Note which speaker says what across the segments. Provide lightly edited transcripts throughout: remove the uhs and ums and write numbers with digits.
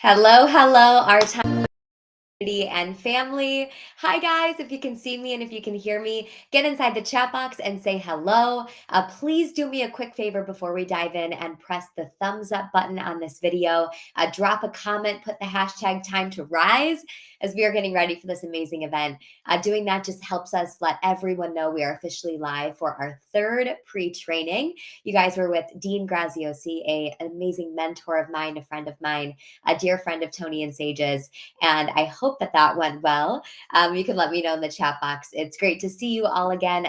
Speaker 1: Hello, hello, our time community and family. Hi, guys. If you can see me and if you can hear me, get inside the chat box and say hello. Please do me a quick favor before we dive in and press the thumbs up button on this video. Drop a comment, put the hashtag time to rise as we are getting ready for this amazing event. Doing that just helps us let everyone know we are officially live for our third pre-training. You guys were with Dean Graziosi, an amazing mentor of mine, a friend of mine, a dear friend of Tony and Sage's, and I hope that that went well. You can let me know in the chat box. It's great to see you all again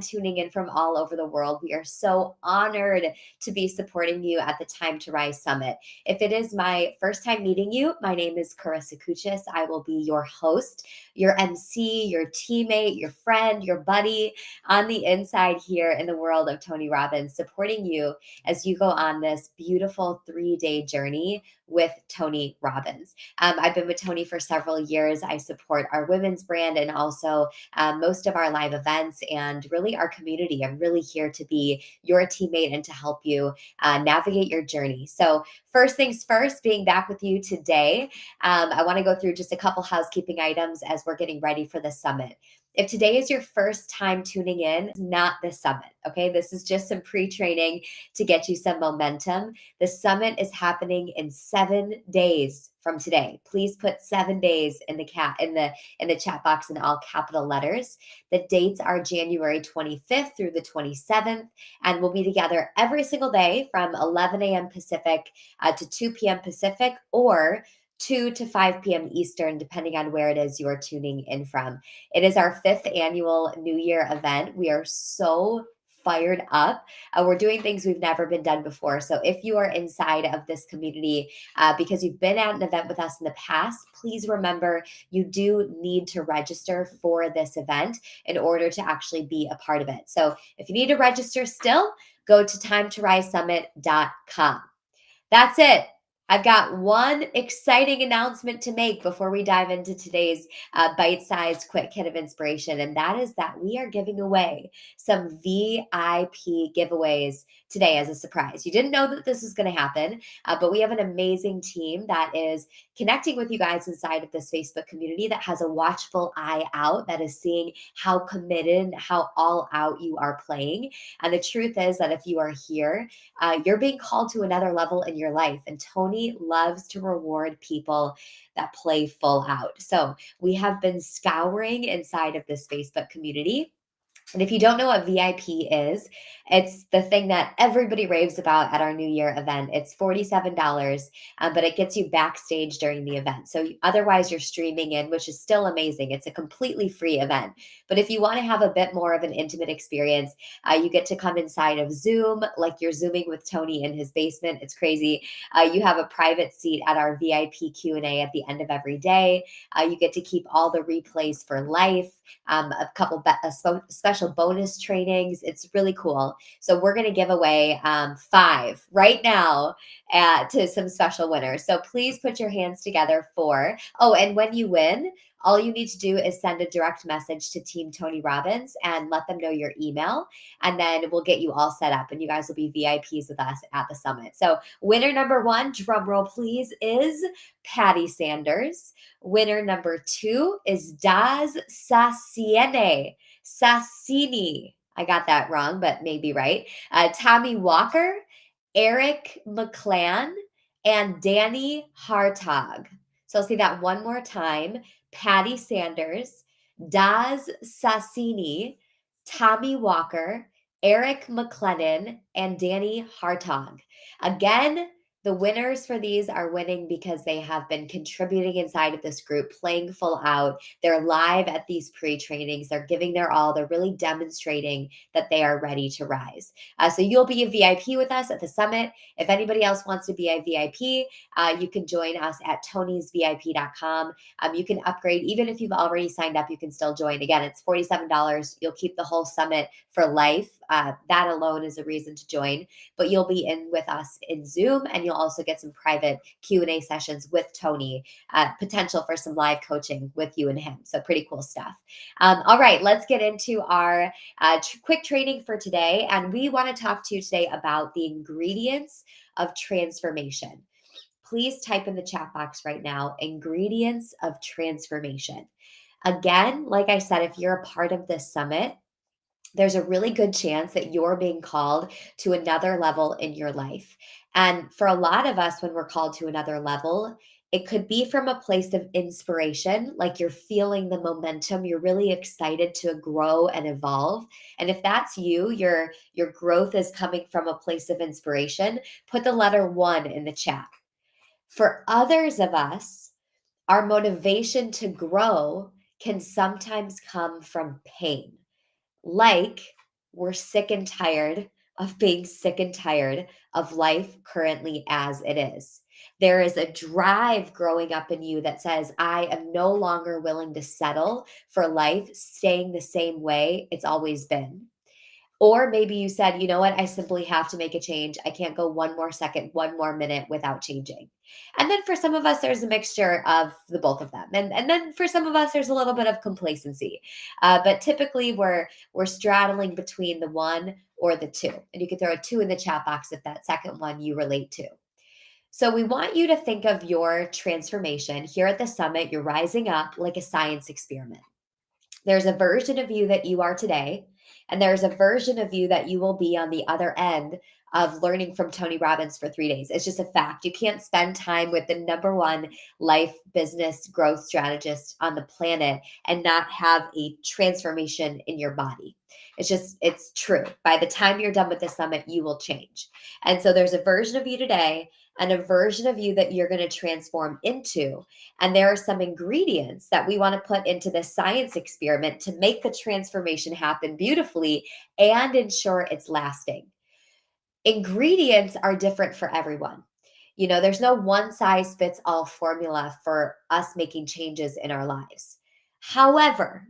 Speaker 1: tuning in from all over the world. We are so honored to be supporting you at the Time to Rise Summit. If it is my first time meeting you, my name is Karissa Kouchis. I will be your host, your MC, your teammate, your friend, your buddy on the inside here in the world of Tony Robbins, supporting you as you go on this beautiful 3-day journey with Tony Robbins. I've been with Tony for several years. I support our women's brand and also most of our live events and really our community. I'm really here to be your teammate and to help you navigate your journey. So first things first, being back with you today, I want to go through just a couple housekeeping items as we're getting ready for the summit. If today is your first time tuning in, not the summit, okay? This is just some pre-training to get you some momentum. The summit is happening in 7 days from today. Please put 7 days in the chat box in all capital letters. The dates are January 25th through the 27th, and we'll be together every single day from 11 a.m. Pacific to 2 p.m. Pacific, or 2 to 5 p.m. Eastern, depending on where it is you are tuning in from. It is our 5th annual New Year event. We are so fired up. We're doing things we've never been done before. So if you are inside of this community because you've been at an event with us in the past, please remember you do need to register for this event in order to actually be a part of it. So if you need to register still, go to timetorisesummit.com. That's it. I've got one exciting announcement to make before we dive into today's bite-sized quick hit of inspiration, and that is that we are giving away some VIP giveaways today as a surprise. You didn't know that this was going to happen, but we have an amazing team that is connecting with you guys inside of this Facebook community that has a watchful eye out, that is seeing how committed, how all out you are playing. And the truth is that if you are here, you're being called to another level in your life. And Tony loves to reward people that play full out. So we have been scouring inside of this Facebook community. And if you don't know what VIP is, it's the thing that everybody raves about at our New Year event. It's $47, but it gets you backstage during the event. So otherwise, you're streaming in, which is still amazing. It's a completely free event. But if you want to have a bit more of an intimate experience, you get to come inside of Zoom, like you're Zooming with Tony in his basement. It's crazy. You have a private seat at our VIP Q&A at the end of every day. You get to keep all the replays for life. A couple special bonus trainings. It's really cool. So we're going to give away 5 right now to some special winners. So please put your hands together for, and when you win, all you need to do is send a direct message to Team Tony Robbins and let them know your email, and then we'll get you all set up and you guys will be VIPs with us at the summit. So winner number 1, drum roll please, is Patty Sanders. Winner number 2 is Daz Sassini. I got that wrong, but maybe right. Tommy Walker, Eric McClan, and Danny Hartog. So I'll say that one more time. Patty Sanders, Daz Sassini, Tommy Walker, Eric McLennan, and Danny Hartog. Again, the winners for these are winning because they have been contributing inside of this group, playing full out. They're live at these pre-trainings. They're giving their all. They're really demonstrating that they are ready to rise. So you'll be a VIP with us at the summit. If anybody else wants to be a VIP, you can join us at tonysvip.com. You can upgrade. Even if you've already signed up, you can still join. Again, it's $47. You'll keep the whole summit for life. That alone is a reason to join. But you'll be in with us in Zoom, and you'll also get some private Q&A sessions with Tony, potential for some live coaching with you and him. So pretty cool stuff. All right, let's get into our quick training for today. And we want to talk to you today about the ingredients of transformation. please type in the chat box right now, ingredients of transformation. Again, like I said, if you're a part of this summit, there's a really good chance that you're being called to another level in your life. And for a lot of us, when we're called to another level, it could be from a place of inspiration, like you're feeling the momentum, you're really excited to grow and evolve. And if that's you, your growth is coming from a place of inspiration, put the letter 1 in the chat. For others of us, our motivation to grow can sometimes come from pain. Like, we're sick and tired of being sick and tired of life currently as it is. There is a drive growing up in you that says, I am no longer willing to settle for life staying the same way it's always been. Or maybe you said, you know what, I simply have to make a change. I can't go one more second, one more minute without changing. And then for some of us, there's a mixture of the both of them. And then for some of us, there's a little bit of complacency. But typically we're straddling between the 1 or the 2. And you can throw a 2 in the chat box if that second one you relate to. So we want you to think of your transformation here at the summit. You're rising up like a science experiment. There's a version of you that you are today, and there's a version of you that you will be on the other end of learning from Tony Robbins for 3 days. It's just a fact. You can't spend time with the number one life business growth strategist on the planet and not have a transformation in your body. It's true. By the time you're done with the summit, you will change. And so there's a version of you today and a version of you that you're going to transform into. And there are some ingredients that we want to put into this science experiment to make the transformation happen beautifully and ensure it's lasting. Ingredients are different for everyone. You know, there's no one size fits all formula for us making changes in our lives. However,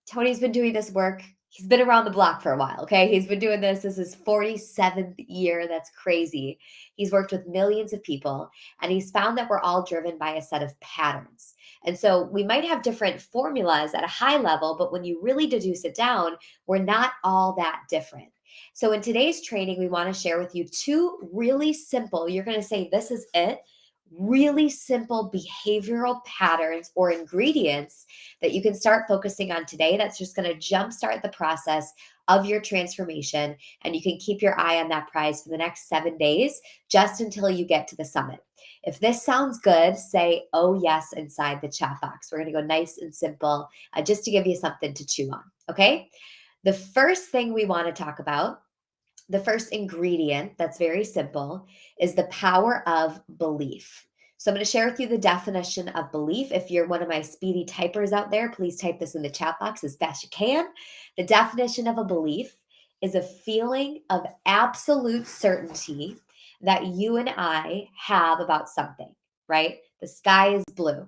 Speaker 1: Tony's been doing this work. He's been around the block for a while, okay? He's been doing this. This is 47th year. That's crazy. He's worked with millions of people, and he's found that we're all driven by a set of patterns. And so we might have different formulas at a high level, but when you really deduce it down, we're not all that different. So in today's training, we want to share with you 2 really simple, you're going to say, this is it, really simple behavioral patterns or ingredients that you can start focusing on today. That's just going to jumpstart the process of your transformation. And you can keep your eye on that prize for the next 7 days, just until you get to the summit. If this sounds good, say, oh yes, inside the chat box. We're going to go nice and simple, just to give you something to chew on. Okay. The first thing we want to talk about, the first ingredient that's very simple, is the power of belief. So I'm going to share with you the definition of belief. If you're one of my speedy typers out there, please type this in the chat box as fast as you can. The definition of a belief is a feeling of absolute certainty that you and I have about something, right? The sky is blue,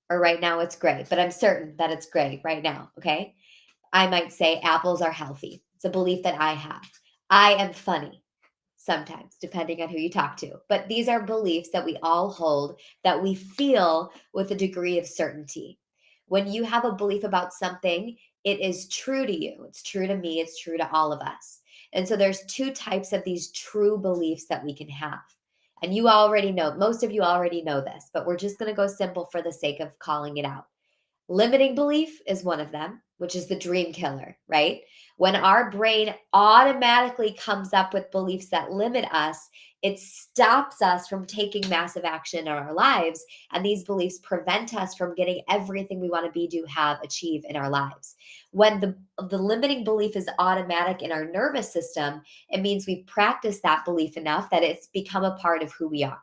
Speaker 1: or right now it's gray, but I'm certain that it's gray right now, okay? I might say apples are healthy. It's a belief that I have. I am funny sometimes, depending on who you talk to. But these are beliefs that we all hold that we feel with a degree of certainty. When you have a belief about something, it is true to you. It's true to me. It's true to all of us. And so there's 2 types of these true beliefs that we can have. And you already know, most of you already know this, but we're just going to go simple for the sake of calling it out. Limiting belief is one of them, which is the dream killer, right? When our brain automatically comes up with beliefs that limit us, it stops us from taking massive action in our lives. And these beliefs prevent us from getting everything we want to be, do, have, achieve in our lives. When the limiting belief is automatic in our nervous system, it means we've practiced that belief enough that it's become a part of who we are.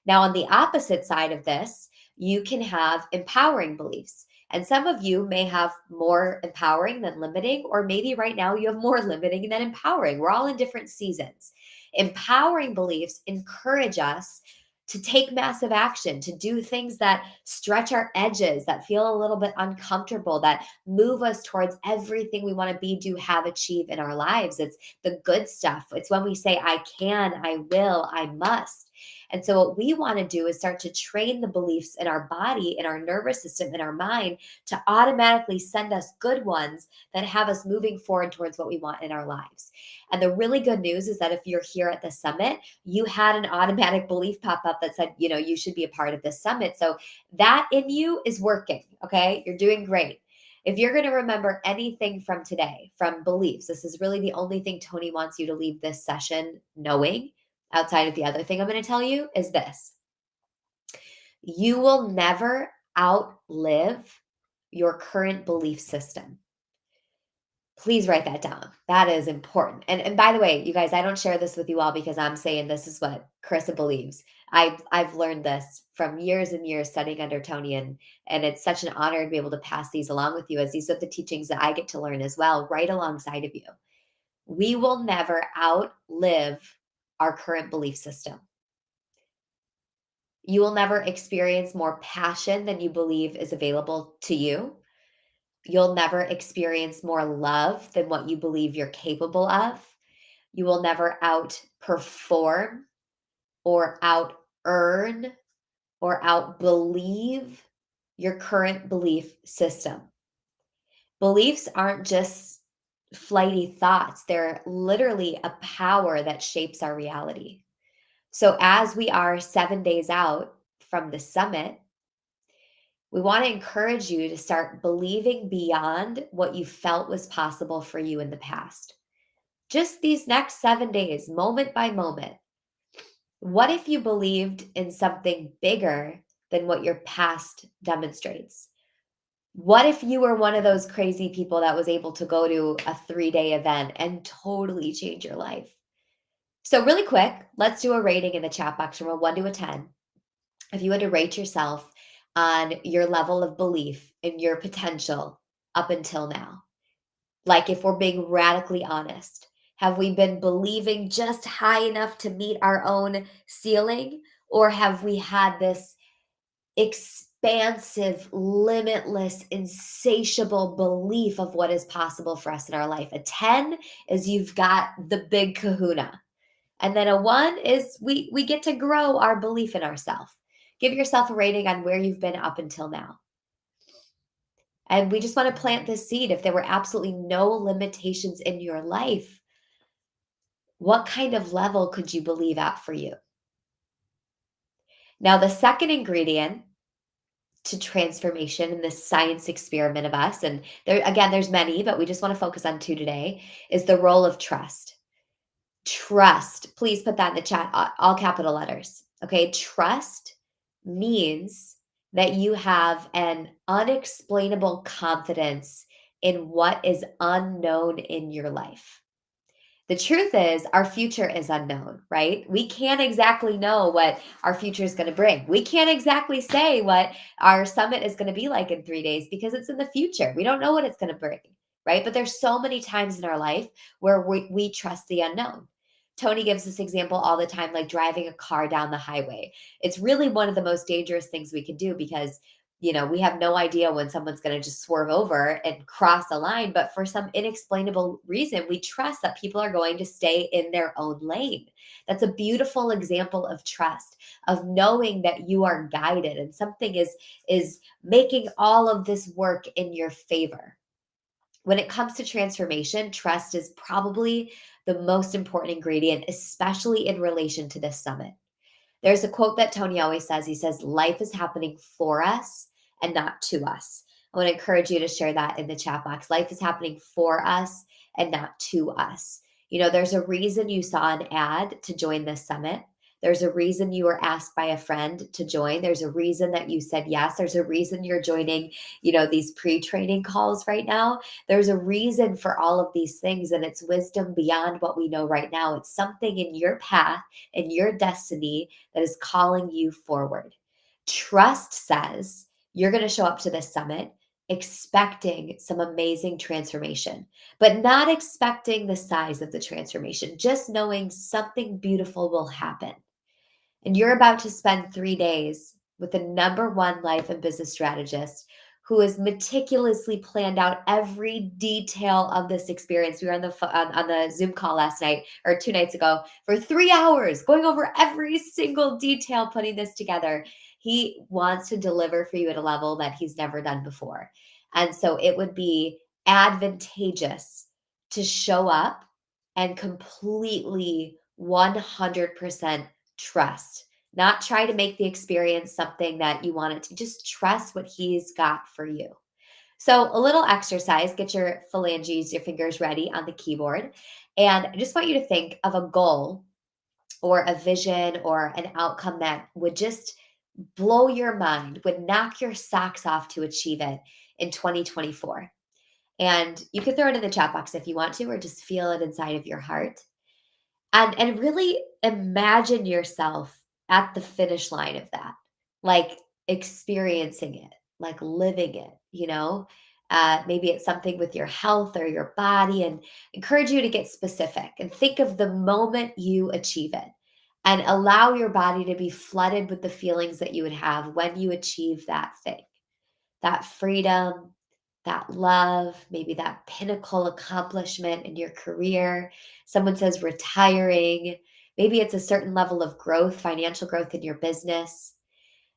Speaker 1: Now, on the opposite side of this, you can have empowering beliefs. And some of you may have more empowering than limiting, or maybe right now you have more limiting than empowering. We're all in different seasons. Empowering beliefs encourage us to take massive action, to do things that stretch our edges, that feel a little bit uncomfortable, that move us towards everything we want to be, do, have, achieve in our lives. It's the good stuff. It's when we say, I can, I will, I must. And so, what we want to do is start to train the beliefs in our body, in our nervous system, in our mind to automatically send us good ones that have us moving forward towards what we want in our lives. And the really good news is that if you're here at the summit, you had an automatic belief pop up that said, you should be a part of this summit. So that in you is working. Okay. You're doing great. If you're going to remember anything from today, from beliefs, this is really the only thing Tony wants you to leave this session knowing outside of the other thing I'm going to tell you is this: you will never outlive your current belief system. Please write that down. That is important. And by the way, you guys, I don't share this with you all because I'm saying this is what Karissa believes. I've learned this from years and years studying under Tony, and it's such an honor to be able to pass these along with you, as these are the teachings that I get to learn as well, right alongside of you. We will never outlive our current belief system. You will never experience more passion than you believe is available to you. You'll never experience more love than what you believe you're capable of. You will never outperform or out earn or out believe your current belief system. Beliefs aren't just flighty thoughts, they're literally a power that shapes our reality. So, as we are 7 days out from the summit, we want to encourage you to start believing beyond what you felt was possible for you in the past. Just these next 7 days, moment by moment. What if you believed in something bigger than what your past demonstrates? What if you were one of those crazy people that was able to go to a 3-day event and totally change your life? So, really quick, let's do a rating in the chat box from a 1 to a 10. If you had to rate yourself on your level of belief in your potential up until now, like if we're being radically honest, have we been believing just high enough to meet our own ceiling? Or have we had this expansive, limitless, insatiable belief of what is possible for us in our life? A 10 is you've got the big kahuna. And then a 1 is we get to grow our belief in ourselves. Give yourself a rating on where you've been up until now. And we just want to plant this seed. If there were absolutely no limitations in your life, what kind of level could you believe at for you? Now, the second ingredient to transformation in this science experiment of us, and there again, there's many, but we just want to focus on 2 today, is the role of trust. Trust. Please put that in the chat, all capital letters. Okay. Trust means that you have an unexplainable confidence in what is unknown in your life. The truth is, our future is unknown, right? We can't exactly know what our future is going to bring. We can't exactly say what our summit is going to be like in 3 days because it's in the future. We don't know what it's going to bring, right? But there's so many times in our life where we trust the unknown. Tony gives this example all the time, like driving a car down the highway. It's really one of the most dangerous things we can do because we have no idea when someone's going to just swerve over and cross a line. But for some inexplainable reason, we trust that people are going to stay in their own lane. That's a beautiful example of trust, of knowing that you are guided and something is making all of this work in your favor. When it comes to transformation, trust is probably the most important ingredient, especially in relation to this summit. There's a quote that Tony always says. He says, life is happening for us and not to us. I want to encourage you to share that in the chat box. Life is happening for us and not to us. There's a reason you saw an ad to join this summit. There's a reason you were asked by a friend to join. There's a reason that you said yes. There's a reason you're joining, these pre-training calls right now. There's a reason for all of these things, and it's wisdom beyond what we know right now. It's something in your path and your destiny that is calling you forward. Trust says you're going to show up to this summit expecting some amazing transformation, but not expecting the size of the transformation, just knowing something beautiful will happen. And you're about to spend 3 days with the #1 life and business strategist who has meticulously planned out every detail of this experience. We were on the Zoom call last night or 2 nights ago for 3 hours, going over every single detail, putting this together. He wants to deliver for you at a level that he's never done before. And so it would be advantageous to show up and completely 100% trust, not try to make the experience something that you want it to. Just trust what he's got for you. So, a little exercise, get your phalanges, your fingers ready on the keyboard. And I just want you to think of a goal or a vision or an outcome that would just blow your mind, would knock your socks off to achieve it in 2024. And you can throw it in the chat box if you want to, or just feel it inside of your heart. And really imagine yourself at the finish line of that, like experiencing it, like living it, you know? Maybe it's something with your health or your body, and encourage you to get specific and think of the moment you achieve it and allow your body to be flooded with the feelings that you would have when you achieve that thing, that freedom, that love, maybe that pinnacle accomplishment in your career. Someone says retiring. Maybe it's a certain level of growth, financial growth in your business.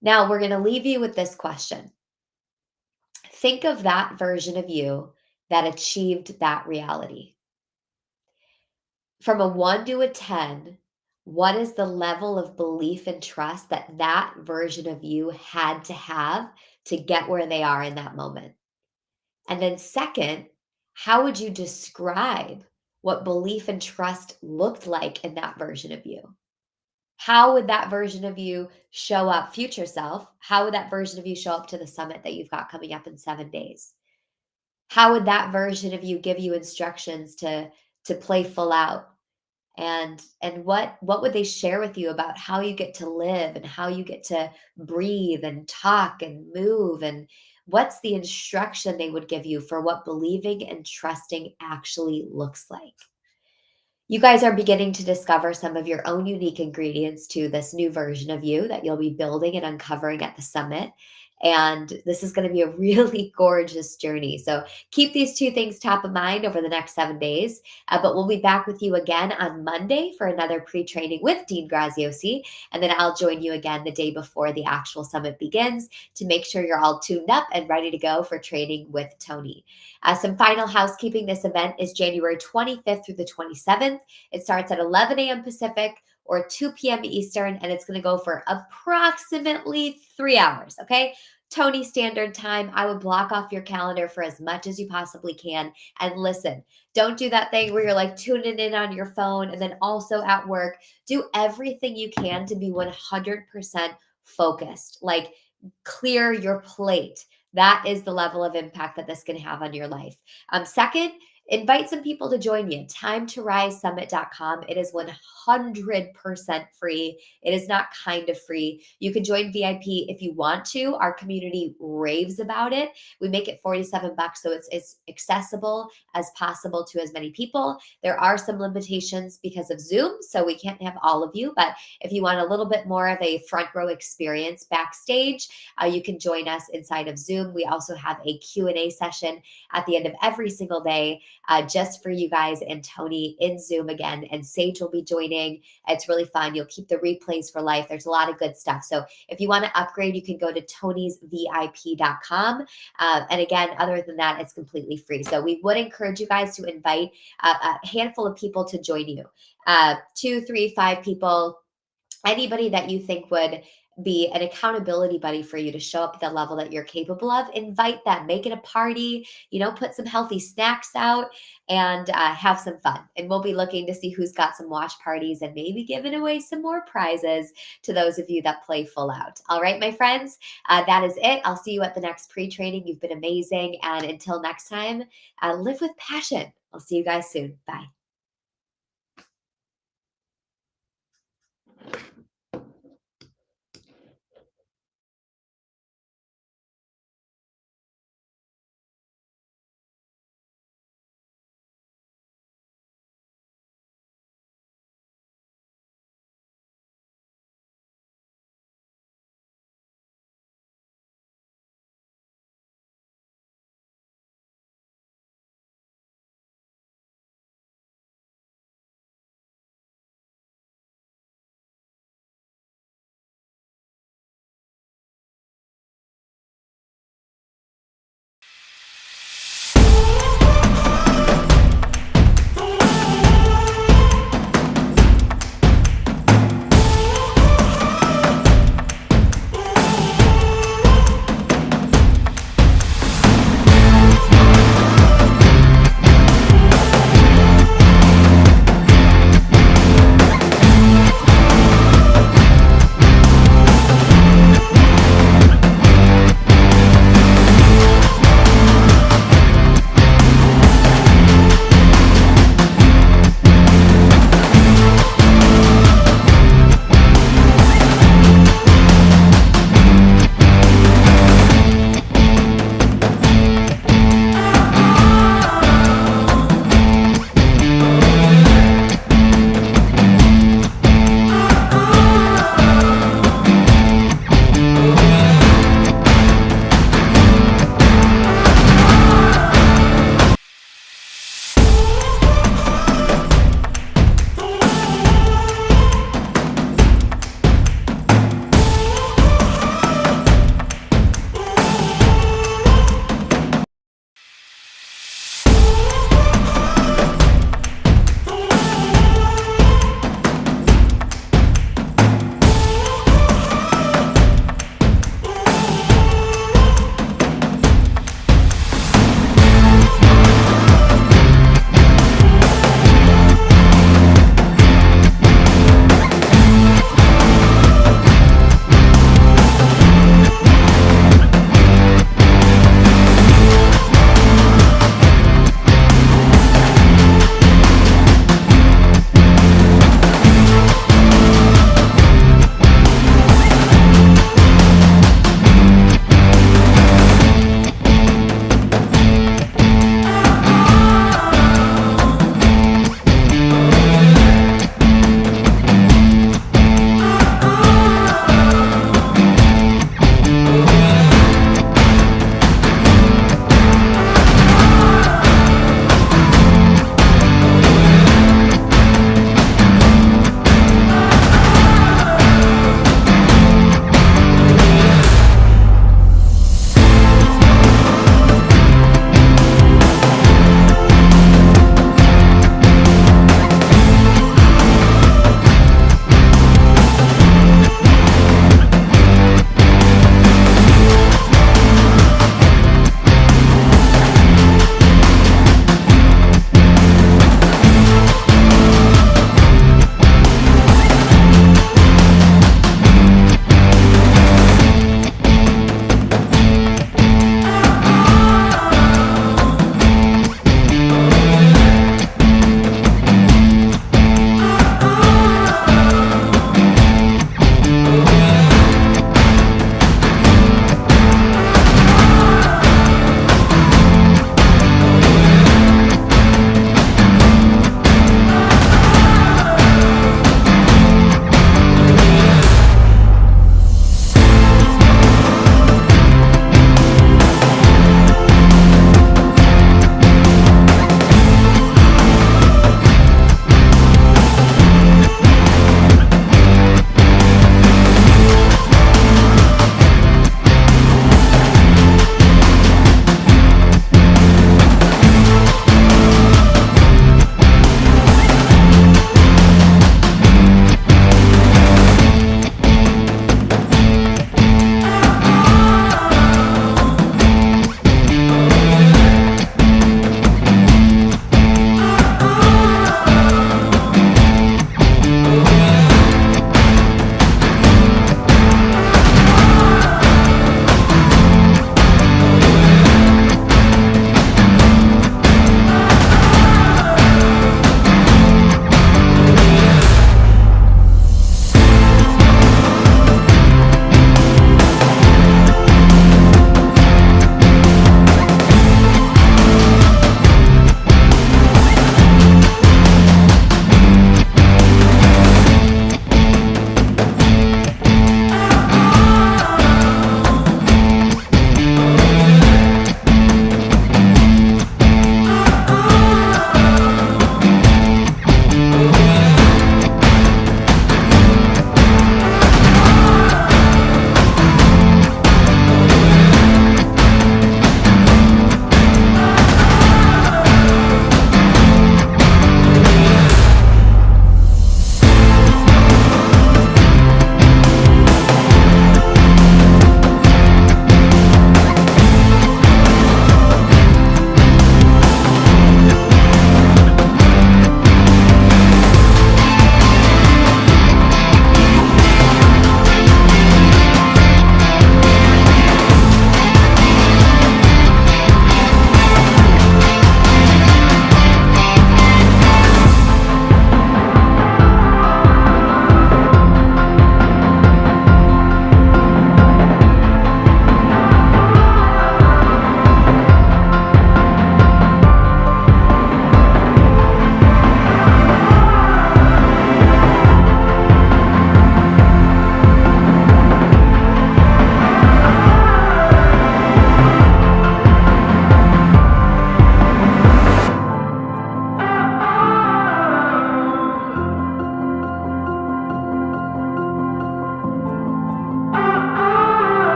Speaker 1: Now, we're going to leave you with this question. Think of that version of you that achieved that reality. From a 1 to a 10, what is the level of belief and trust that that version of you had to have to get where they are in that moment? And then, second, how would you describe what belief and trust looked like in that version of you? How would that version of you show up, future self? How would that version of you show up to the summit that you've got coming up in 7 days? How would that version of you give you instructions to play full out? And what would they share with you about how you get to live and how you get to breathe and talk and move, and what's the instruction they would give you for what believing and trusting actually looks like? You guys are beginning to discover some of your own unique ingredients to this new version of you that you'll be building and uncovering at the summit. And this is going to be a really gorgeous journey. So keep these two things top of mind over the next 7 days. But we'll be back with you again on Monday for another pre training with Dean Graziosi. And then I'll join you again the day before the actual summit begins to make sure you're all tuned up and ready to go for training with Tony. Some final housekeeping. This event is January 25th through the 27th. It starts at 11 a.m. Pacific or 2 p.m. Eastern, and it's going to go for approximately 3 hours. Okay. Tony Standard Time. I would block off your calendar for as much as you possibly can. And listen, don't do that thing where you're like tuning in on your phone and then also at work. Do everything you can to be 100% focused. Like, clear your plate. That is the level of impact that this can have on your life. Second, invite some people to join you. TimeToRiseSummit.com. It is 100% free. It is not kind of free. You can join VIP if you want to. Our community raves about it. We make it $47, so it's as accessible as possible to as many people. There are some limitations because of Zoom, so we can't have all of you. But if you want a little bit more of a front row experience backstage, you can join us inside of Zoom. We also have a Q&A session at the end of every single day, just for you guys and Tony in Zoom again. And Sage will be joining. It's really fun. You'll keep the replays for life. There's a lot of good stuff. So if you want to upgrade, you can go to tonysvip.com. And again, other than that, it's completely free. So we would encourage you guys to invite a handful of people to join you. 2, 3, 5 people, anybody that you think would be an accountability buddy for you to show up at the level that you're capable of. Invite them, make it a party, put some healthy snacks out and have some fun. And we'll be looking to see who's got some watch parties and maybe giving away some more prizes to those of you that play full out. All right, my friends, that is it. I'll see you at the next pre-training. You've been amazing. And until next time, live with passion. I'll see you guys soon. Bye.